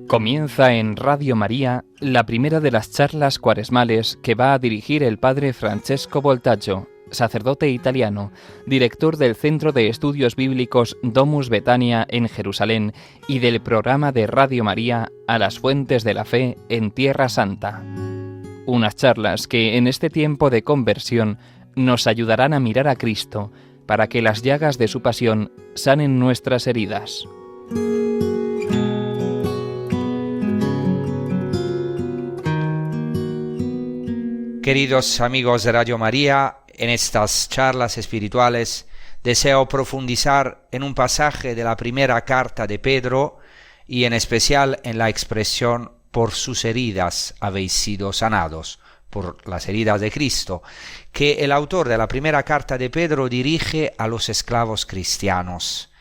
Comienza en Radio María la primera de las charlas cuaresmales que va a dirigir el padre Francesco Voltaggio, sacerdote italiano, director del Centro de Estudios Bíblicos Domus Betania en Jerusalén y del programa de Radio María A las Fuentes de la Fe en Tierra Santa. Unas charlas que en este tiempo de conversión nos ayudarán a mirar a Cristo para que las llagas de su pasión sanen nuestras heridas. Queridos amigos de Radio María, en estas charlas espirituales deseo profundizar en un pasaje de la primera carta de Pedro y en especial en la expresión «por sus heridas habéis sido sanados», por las heridas de Cristo, que el autor de la primera carta de Pedro dirige a los esclavos cristianos.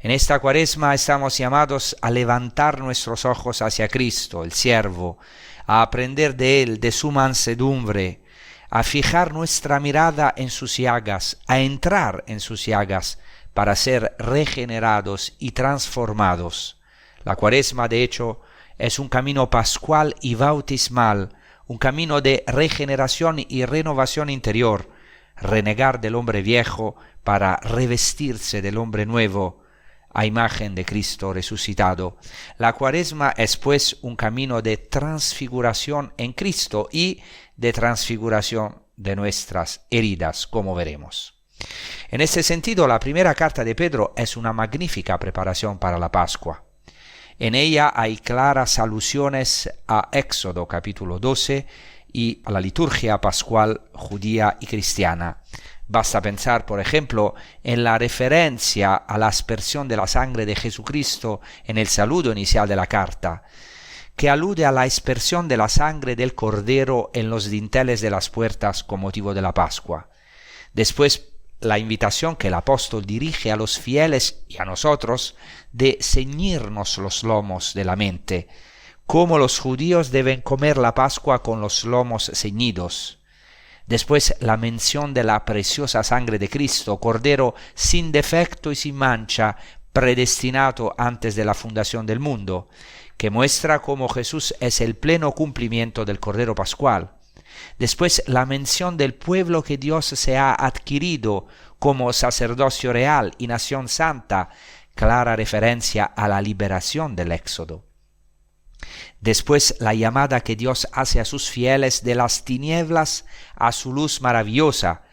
En esta Cuaresma estamos llamados a levantar nuestros ojos hacia Cristo, el siervo, a aprender de Él, de su mansedumbre, a fijar nuestra mirada en sus llagas, a entrar en sus llagas para ser regenerados y transformados. La Cuaresma, de hecho, es un camino pascual y bautismal, un camino de regeneración y renovación interior, renegar del hombre viejo para revestirse del hombre nuevo, a imagen de Cristo resucitado. La Cuaresma es pues un camino de transfiguración en Cristo y de transfiguración de nuestras heridas, como veremos. En este sentido, la primera carta de Pedro es una magnífica preparación para la Pascua. En ella hay claras alusiones a Éxodo capítulo 12 y a la liturgia pascual judía y cristiana. Basta pensar, por ejemplo, en la referencia a la aspersión de la sangre de Jesucristo en el saludo inicial de la carta, que alude a la aspersión de la sangre del Cordero en los dinteles de las puertas con motivo de la Pascua. Después, la invitación que el apóstol dirige a los fieles y a nosotros de ceñirnos los lomos de la mente, como los judíos deben comer la Pascua con los lomos ceñidos. Después la mención de la preciosa sangre de Cristo, Cordero sin defecto y sin mancha, predestinado antes de la fundación del mundo, que muestra cómo Jesús es el pleno cumplimiento del Cordero Pascual. Después la mención del pueblo que Dios se ha adquirido como sacerdocio real y nación santa, clara referencia a la liberación del Éxodo. Después la llamada que Dios hace a sus fieles de las tinieblas a su luz maravillosa,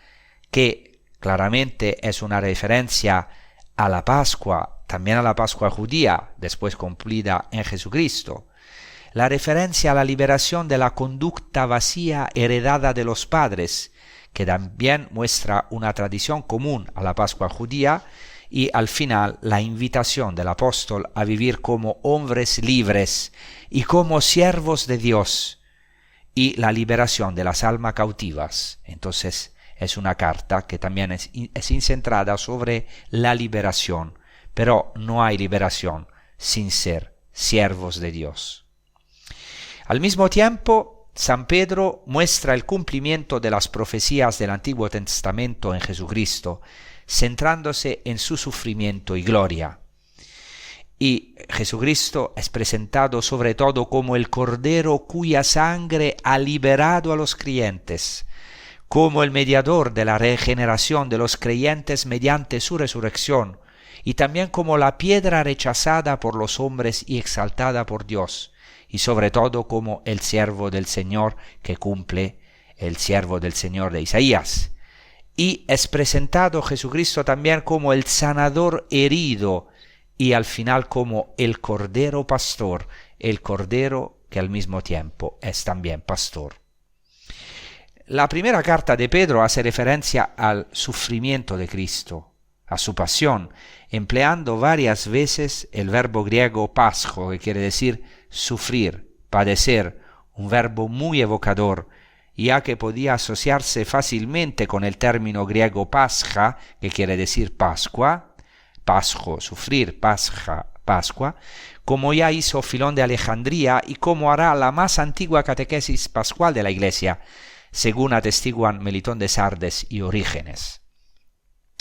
que claramente es una referencia a la Pascua, también a la Pascua judía, después cumplida en Jesucristo. La referencia a la liberación de la conducta vacía heredada de los padres, que también muestra una tradición común a la Pascua judía, y al final la invitación del apóstol a vivir como hombres libres y como siervos de Dios, y la liberación de las almas cautivas. Entonces es una carta que también es centrada sobre la liberación, pero no hay liberación sin ser siervos de Dios. Al mismo tiempo, San Pedro muestra el cumplimiento de las profecías del Antiguo Testamento en Jesucristo, centrándose en su sufrimiento y gloria. Y Jesucristo es presentado sobre todo como el Cordero cuya sangre ha liberado a los creyentes, como el mediador de la regeneración de los creyentes mediante su resurrección, y también como la piedra rechazada por los hombres y exaltada por Dios, y sobre todo como el siervo del Señor que cumple el siervo del Señor de Isaías. Y es presentado Jesucristo también como el sanador herido y al final como el Cordero Pastor, el Cordero que al mismo tiempo es también pastor. La primera carta de Pedro hace referencia al sufrimiento de Cristo, a su pasión, empleando varias veces el verbo griego pascho, que quiere decir sufrir, padecer, un verbo muy evocador, ya que podía asociarse fácilmente con el término griego pascha, que quiere decir Pascua, pasjo, sufrir, pascha, Pascua, como ya hizo Filón de Alejandría y como hará la más antigua catequesis pascual de la Iglesia, según atestiguan Melitón de Sardes y Orígenes.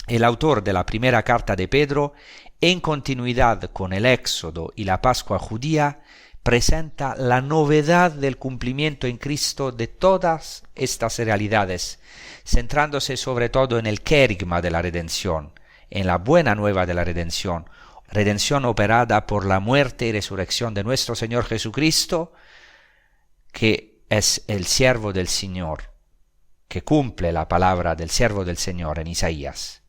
El autor de la primera carta de Pedro, en continuidad con el Éxodo y la Pascua judía, presenta la novedad del cumplimiento en Cristo de todas estas realidades, centrándose sobre todo en el querigma de la redención, en la buena nueva de la redención operada por la muerte y resurrección de nuestro Señor Jesucristo, que es el siervo del Señor, que cumple la palabra del siervo del Señor en Isaías.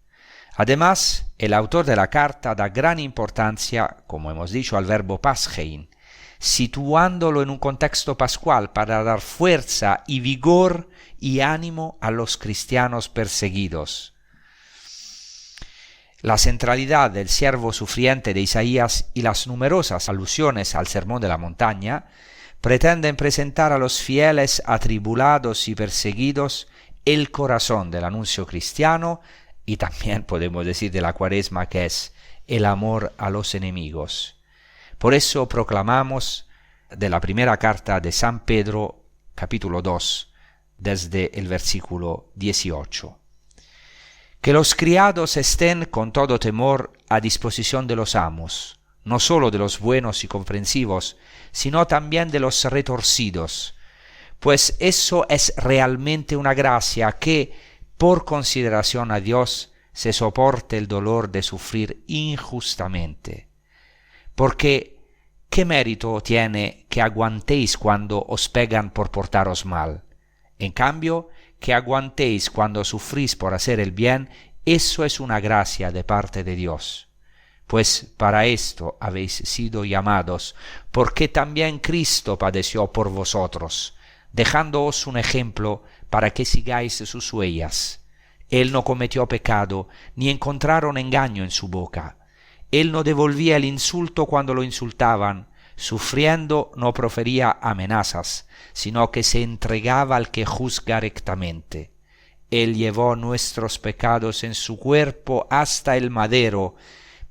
Además, el autor de la carta da gran importancia, como hemos dicho, al verbo paschein, situándolo en un contexto pascual para dar fuerza y vigor y ánimo a los cristianos perseguidos. La centralidad del siervo sufriente de Isaías y las numerosas alusiones al Sermón de la Montaña pretenden presentar a los fieles atribulados y perseguidos el corazón del anuncio cristiano y también podemos decir de la Cuaresma, que es el amor a los enemigos. Por eso proclamamos de la primera carta de San Pedro, capítulo 2, desde el versículo 18. Que los criados estén con todo temor a disposición de los amos, no solo de los buenos y comprensivos, sino también de los retorcidos, pues eso es realmente una gracia que, por consideración a Dios, se soporte el dolor de sufrir injustamente. Porque, ¿qué mérito tiene que aguantéis cuando os pegan por portaros mal? En cambio, que aguantéis cuando sufrís por hacer el bien, eso es una gracia de parte de Dios. Pues para esto habéis sido llamados, porque también Cristo padeció por vosotros, dejándoos un ejemplo para que sigáis sus huellas. Él no cometió pecado, ni encontraron engaño en su boca. Él no devolvía el insulto cuando lo insultaban, sufriendo no profería amenazas, sino que se entregaba al que juzga rectamente. Él llevó nuestros pecados en su cuerpo hasta el madero,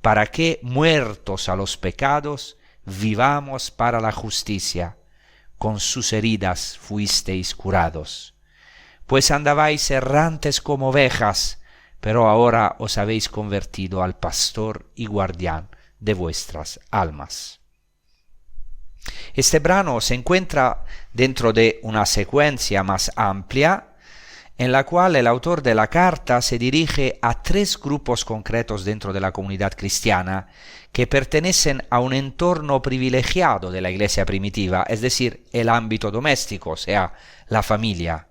para que, muertos a los pecados, vivamos para la justicia. Con sus heridas fuisteis curados. Pues andabais errantes como ovejas, pero ahora os habéis convertido al pastor y guardián de vuestras almas. Este brano se encuentra dentro de una secuencia más amplia, en la cual el autor de la carta se dirige a tres grupos concretos dentro de la comunidad cristiana que pertenecen a un entorno privilegiado de la iglesia primitiva, es decir, el ámbito doméstico, o sea, la familia.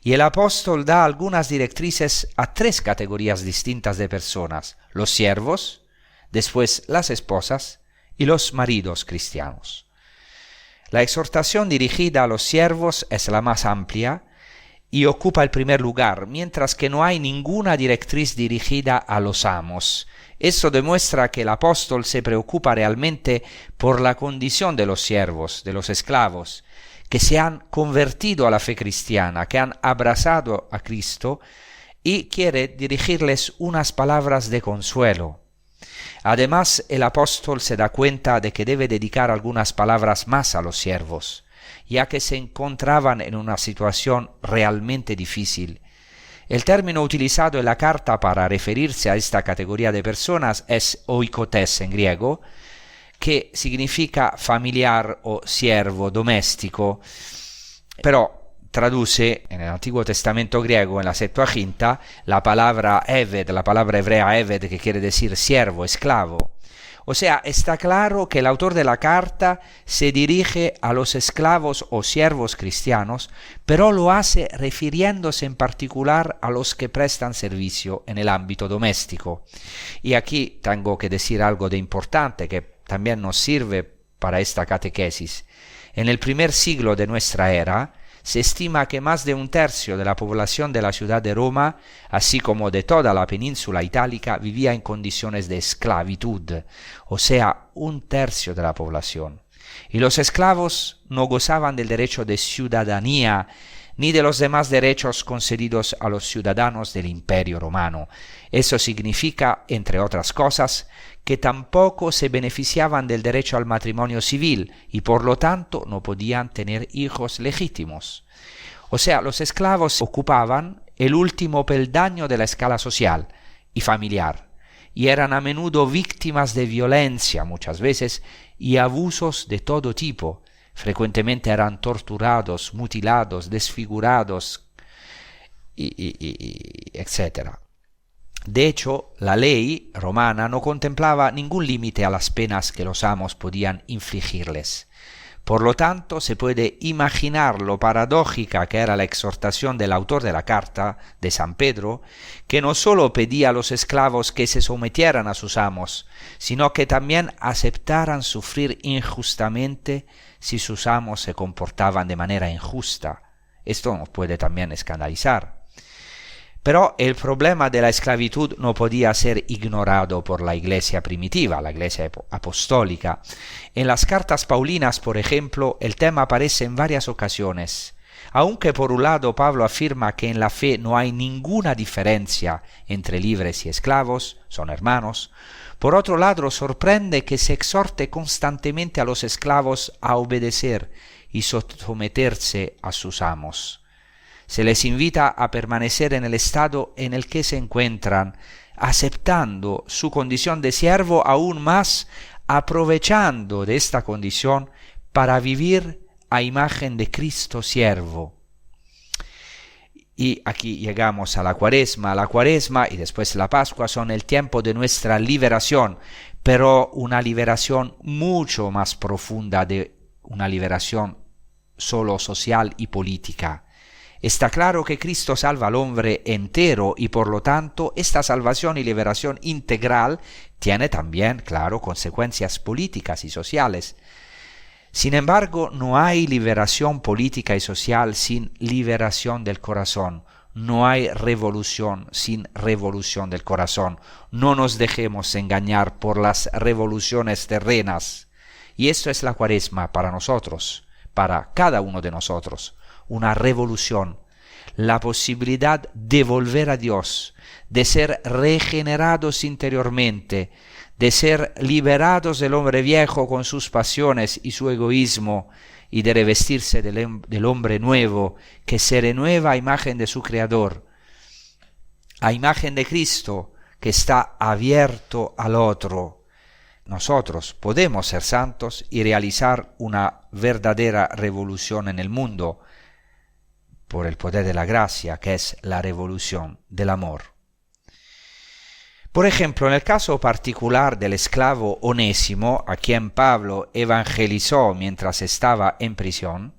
Y el apóstol da algunas directrices a tres categorías distintas de personas: los siervos, después las esposas y los maridos cristianos. La exhortación dirigida a los siervos es la más amplia y ocupa el primer lugar, mientras que no hay ninguna directriz dirigida a los amos. Esto demuestra que el apóstol se preocupa realmente por la condición de los siervos, de los esclavos, que se han convertido a la fe cristiana, que han abrazado a Cristo, y quiere dirigirles unas palabras de consuelo. Además, el apóstol se da cuenta de que debe dedicar algunas palabras más a los siervos, ya que se encontraban en una situación realmente difícil. El término utilizado en la carta para referirse a esta categoría de personas es oikotes en griego, que significa familiar o siervo doméstico, pero traduce en el Antiguo Testamento griego, en la Septuaginta, la palabra eved, la palabra hebrea eved, que quiere decir siervo, esclavo. O sea, está claro que el autor de la carta se dirige a los esclavos o siervos cristianos, pero lo hace refiriéndose en particular a los que prestan servicio en el ámbito doméstico. Y aquí tengo que decir algo de importante que también nos sirve para esta catequesis. En el primer siglo de nuestra era, se estima que más de un tercio de la población de la ciudad de Roma, así como de toda la península itálica, vivía en condiciones de esclavitud, o sea, un tercio de la población. Y los esclavos no gozaban del derecho de ciudadanía, ni de los demás derechos concedidos a los ciudadanos del Imperio Romano. Eso significa, entre otras cosas, que tampoco se beneficiaban del derecho al matrimonio civil y por lo tanto no podían tener hijos legítimos. O sea, los esclavos ocupaban el último peldaño de la escala social y familiar, y eran a menudo víctimas de violencia muchas veces y abusos de todo tipo. Frecuentemente eran torturados, mutilados, desfigurados, etc. De hecho, la ley romana no contemplaba ningún límite a las penas que los amos podían infligirles. Por lo tanto, se puede imaginar lo paradójica que era la exhortación del autor de la carta de San Pedro, que no solo pedía a los esclavos que se sometieran a sus amos, sino que también aceptaran sufrir injustamente si sus amos se comportaban de manera injusta. Esto nos puede también escandalizar. Pero el problema de la esclavitud no podía ser ignorado por la iglesia primitiva, la iglesia apostólica. En las cartas paulinas, por ejemplo, el tema aparece en varias ocasiones. Aunque por un lado Pablo afirma que en la fe no hay ninguna diferencia entre libres y esclavos, son hermanos, por otro lado sorprende que se exhorte constantemente a los esclavos a obedecer y someterse a sus amos. Se les invita a permanecer en el estado en el que se encuentran, aceptando su condición de siervo, aún más aprovechando de esta condición para vivir a imagen de Cristo siervo. Y aquí llegamos a la Cuaresma. La Cuaresma y después la Pascua son el tiempo de nuestra liberación, pero una liberación mucho más profunda de una liberación solo social y política. Está claro que Cristo salva al hombre entero y por lo tanto esta salvación y liberación integral tiene también, claro, consecuencias políticas y sociales. Sin embargo, no hay liberación política y social sin liberación del corazón. No hay revolución sin revolución del corazón. No nos dejemos engañar por las revoluciones terrenas. Y esto es la Cuaresma para nosotros, para cada uno de nosotros. Una revolución, la posibilidad de volver a Dios, de ser regenerados interiormente, de ser liberados del hombre viejo con sus pasiones y su egoísmo, y de revestirse del hombre nuevo, que se renueva a imagen de su Creador, a imagen de Cristo, que está abierto al otro. Nosotros podemos ser santos y realizar una verdadera revolución en el mundo, por el poder de la gracia, que es la revolución del amor. Por ejemplo, en el caso particular del esclavo Onésimo, a quien Pablo evangelizó mientras estaba en prisión,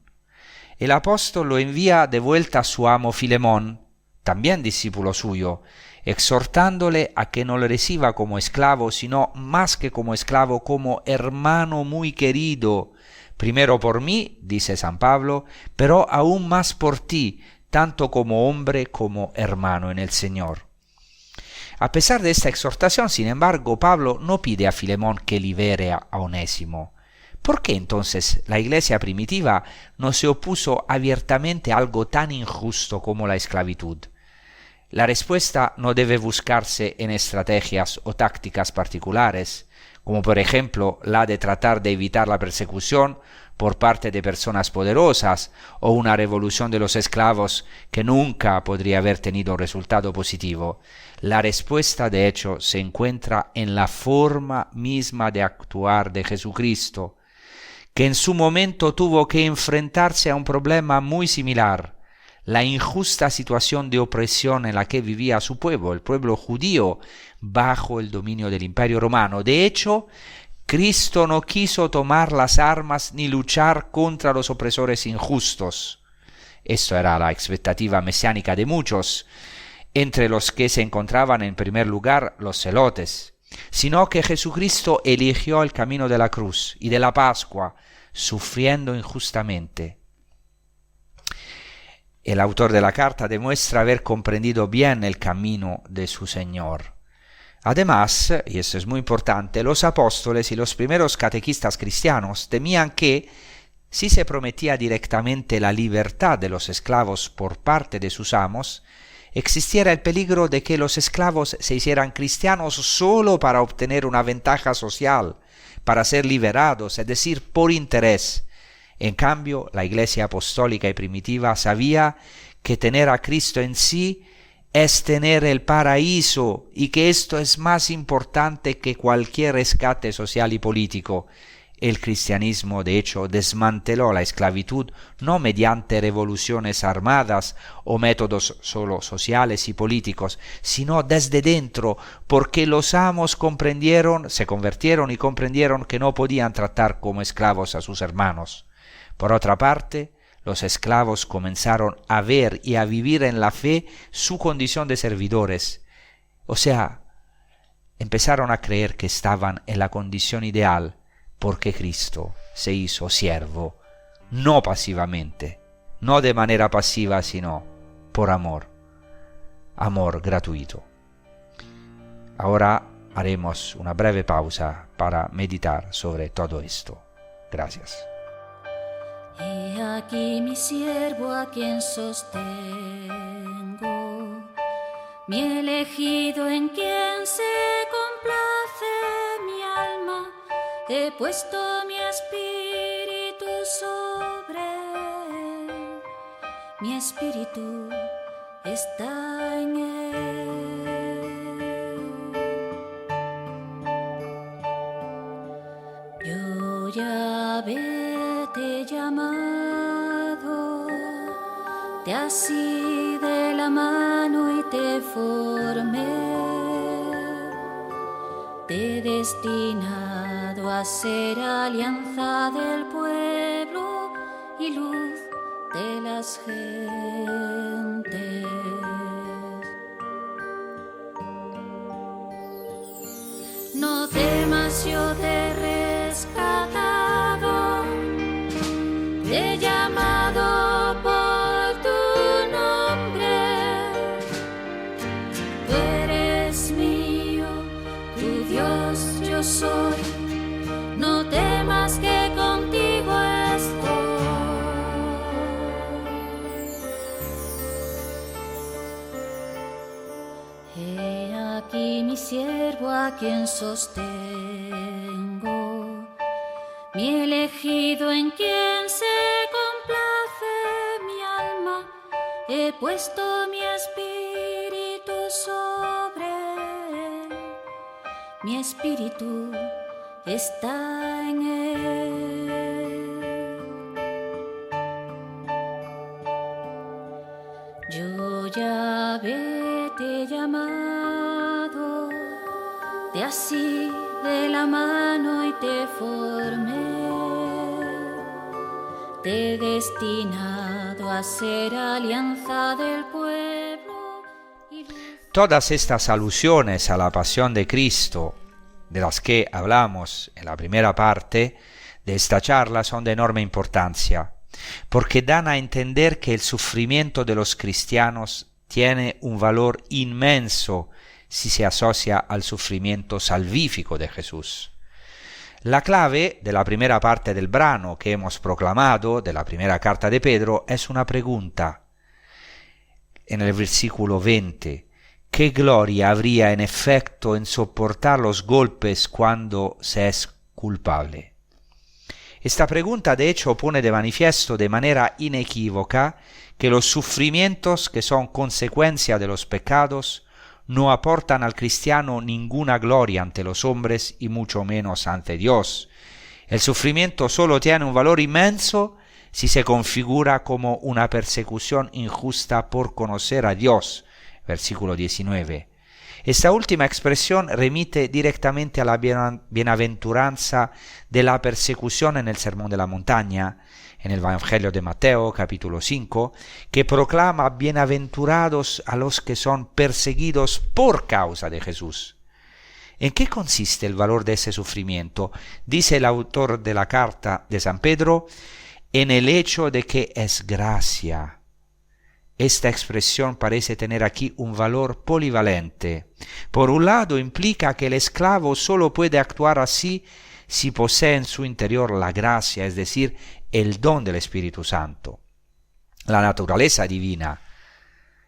el apóstol lo envía de vuelta a su amo Filemón, también discípulo suyo, exhortándole a que no le reciba como esclavo, sino más que como esclavo, como hermano muy querido, primero por mí, dice San Pablo, pero aún más por ti, tanto como hombre como hermano en el Señor. A pesar de esta exhortación, sin embargo, Pablo no pide a Filemón que libere a Onésimo. ¿Por qué entonces la iglesia primitiva no se opuso abiertamente a algo tan injusto como la esclavitud? La respuesta no debe buscarse en estrategias o tácticas particulares, como por ejemplo la de tratar de evitar la persecución por parte de personas poderosas o una revolución de los esclavos que nunca podría haber tenido un resultado positivo. La respuesta, de hecho, se encuentra en la forma misma de actuar de Jesucristo, que en su momento tuvo que enfrentarse a un problema muy similar, la injusta situación de opresión en la que vivía su pueblo, el pueblo judío, bajo el dominio del Imperio Romano. De hecho, Cristo no quiso tomar las armas ni luchar contra los opresores injustos. Esto era la expectativa mesiánica de muchos, entre los que se encontraban en primer lugar los celotes, sino que Jesucristo eligió el camino de la cruz y de la Pascua, sufriendo injustamente. El autor de la carta demuestra haber comprendido bien el camino de su Señor. Además, y esto es muy importante, los apóstoles y los primeros catequistas cristianos temían que, si se prometía directamente la libertad de los esclavos por parte de sus amos, existiera el peligro de que los esclavos se hicieran cristianos solo para obtener una ventaja social, para ser liberados, es decir, por interés. En cambio, la Iglesia apostólica y primitiva sabía que tener a Cristo en sí es tener el paraíso y que esto es más importante que cualquier rescate social y político. El cristianismo, de hecho, desmanteló la esclavitud no mediante revoluciones armadas o métodos solo sociales y políticos, sino desde dentro, porque los amos se convirtieron y comprendieron que no podían tratar como esclavos a sus hermanos. Por otra parte, los esclavos comenzaron a ver y a vivir en la fe su condición de servidores. O sea, empezaron a creer que estaban en la condición ideal, porque Cristo se hizo siervo, no pasivamente, no de manera pasiva, sino por amor gratuito. Ahora haremos una breve pausa para meditar sobre todo esto. Gracias. He aquí mi siervo a quien sostengo, mi elegido en quien se complace mi alma. He puesto mi espíritu sobre él, mi espíritu está en él. Yo Yahvé te he llamado, te así de la mano y te formé, te he destinado a ser alianza del pueblo y luz de las gentes. No temas, yo te he rescatado, te he llamado por tu nombre. Tú eres mío, tu Dios yo soy. No temas que contigo estoy. He aquí mi siervo a quien sostengo, mi elegido en quien se complace mi alma. He puesto mi espíritu sobre él, mi espíritu está en él. Yo Yahvé te he llamado, te así de la mano y te formé, te he destinado a ser alianza del pueblo y luz. Todas estas alusiones a la pasión de Cristo, de las que hablamos en la primera parte de esta charla, son de enorme importancia, porque dan a entender que el sufrimiento de los cristianos tiene un valor inmenso si se asocia al sufrimiento salvífico de Jesús. La clave de la primera parte del brano que hemos proclamado, de la primera carta de Pedro, es una pregunta. En el versículo 20, ¿qué gloria habría en efecto en soportar los golpes cuando se es culpable? Esta pregunta de hecho pone de manifiesto de manera inequívoca que los sufrimientos que son consecuencia de los pecados no aportan al cristiano ninguna gloria ante los hombres y mucho menos ante Dios. El sufrimiento solo tiene un valor inmenso si se configura como una persecución injusta por conocer a Dios. Versículo 19. Esta última expresión remite directamente a la bienaventuranza de la persecución en el Sermón de la Montaña, en el Evangelio de Mateo, capítulo 5, que proclama bienaventurados a los que son perseguidos por causa de Jesús. ¿En qué consiste el valor de ese sufrimiento? Dice el autor de la carta de San Pedro, en el hecho de que es gracia. Esta expresión parece tener aquí un valor polivalente. Por un lado, implica que el esclavo solo puede actuar así si posee en su interior la gracia, es decir, el don del Espíritu Santo, la naturaleza divina,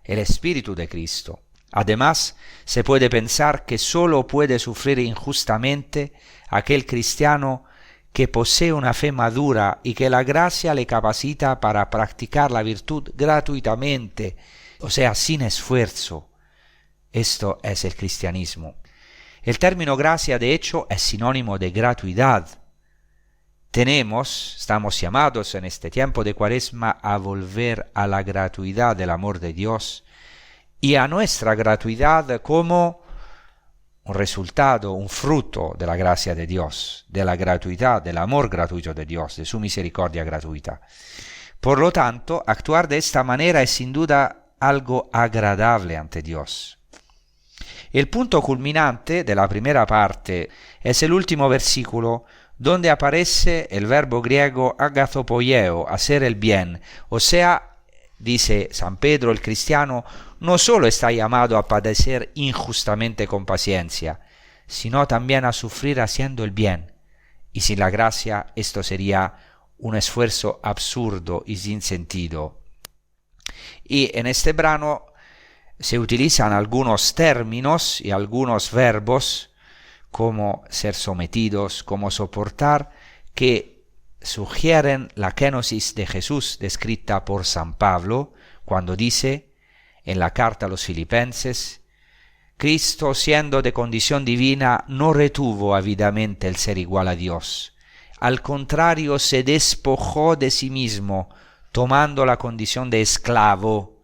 el Espíritu de Cristo. Además, se puede pensar que solo puede sufrir injustamente aquel cristiano que posee una fe madura y que la gracia le capacita para practicar la virtud gratuitamente, o sea, sin esfuerzo, Esto es el cristianismo. El término gracia, de hecho, es sinónimo de gratuidad. Estamos llamados en este tiempo de Cuaresma a volver a la gratuidad del amor de Dios y a nuestra gratuidad como un resultado, un fruto de la gracia de Dios, de la gratuidad, del amor gratuito de Dios, de su misericordia gratuita. Por lo tanto, actuar de esta manera es sin duda algo agradable ante Dios. El punto culminante de la primera parte es el último versículo, donde aparece el verbo griego agathopoueo, hacer el bien. O sea, dice San Pedro, el cristiano no solo está llamado a padecer injustamente con paciencia, sino también a sufrir haciendo el bien. Y sin la gracia esto sería un esfuerzo absurdo y sin sentido. Y en este brano se utilizan algunos términos y algunos verbos como ser sometidos, como soportar, que sugieren la kenosis de Jesús descrita por San Pablo cuando dice en la carta a los Filipenses: Cristo, siendo de condición divina, no retuvo avidamente el ser igual a Dios. Al contrario, se despojó de sí mismo, tomando la condición de esclavo,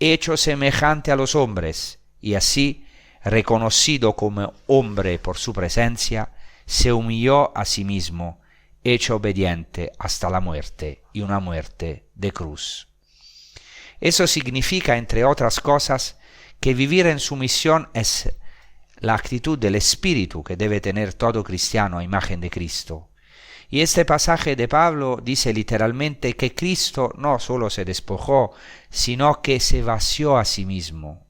hecho semejante a los hombres, y así, reconocido como hombre por su presencia, se humilló a sí mismo, hecho obediente hasta la muerte, y una muerte de cruz. Eso significa, entre otras cosas, que vivir en sumisión es la actitud del espíritu que debe tener todo cristiano a imagen de Cristo. Y este pasaje de Pablo dice literalmente que Cristo no solo se despojó, sino que se vació a sí mismo.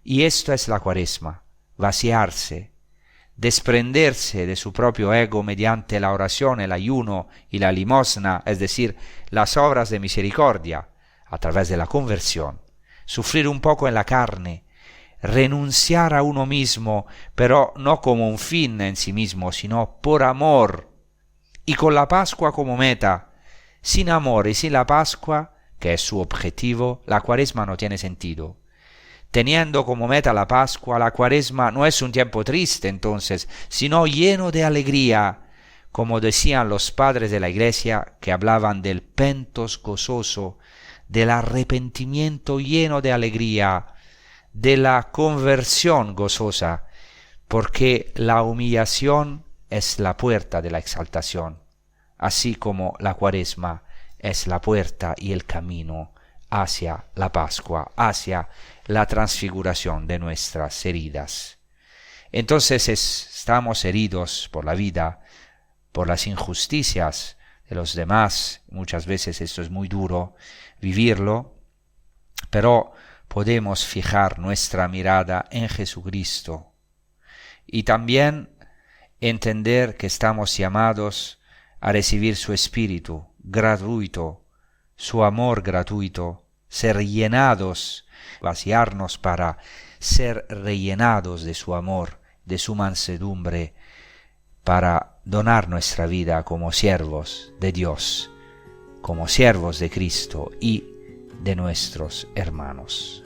Y esto es la Cuaresma, vaciarse, desprenderse de su propio ego mediante la oración, el ayuno y la limosna, es decir, las obras de misericordia, a través de la conversión, sufrir un poco en la carne, renunciar a uno mismo, pero no como un fin en sí mismo, sino por amor, y con la Pascua como meta. Sin amor y sin la Pascua, que es su objetivo, la Cuaresma no tiene sentido. Teniendo como meta la Pascua, la Cuaresma no es un tiempo triste entonces, sino lleno de alegría, como decían los padres de la Iglesia, que hablaban del pentos gozoso, del arrepentimiento lleno de alegría, de la conversión gozosa, porque la humillación es la puerta de la exaltación, así como la Cuaresma es la puerta y el camino hacia la Pascua, hacia la transfiguración de nuestras heridas. Entonces estamos heridos por la vida, por las injusticias de los demás. Muchas veces esto es muy duro vivirlo, pero podemos fijar nuestra mirada en Jesucristo y también entender que estamos llamados a recibir su Espíritu gratuito, su amor gratuito, ser llenados, vaciarnos para ser rellenados de su amor, de su mansedumbre, para donar nuestra vida como siervos de Dios, como siervos de Cristo y de nuestros hermanos.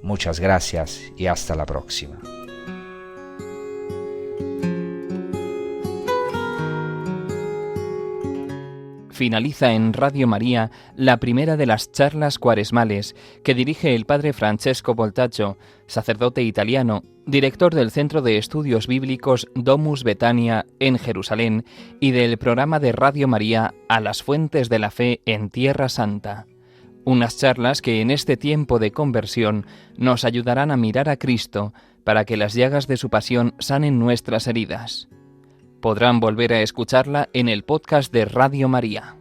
Muchas gracias y hasta la próxima. Finaliza en Radio María la primera de las charlas cuaresmales que dirige el padre Francesco Voltaggio, sacerdote italiano, director del Centro de Estudios Bíblicos Domus Betania en Jerusalén y del programa de Radio María A las Fuentes de la Fe en Tierra Santa. Unas charlas que en este tiempo de conversión nos ayudarán a mirar a Cristo para que las llagas de su pasión sanen nuestras heridas. Podrán volver a escucharla en el podcast de Radio María.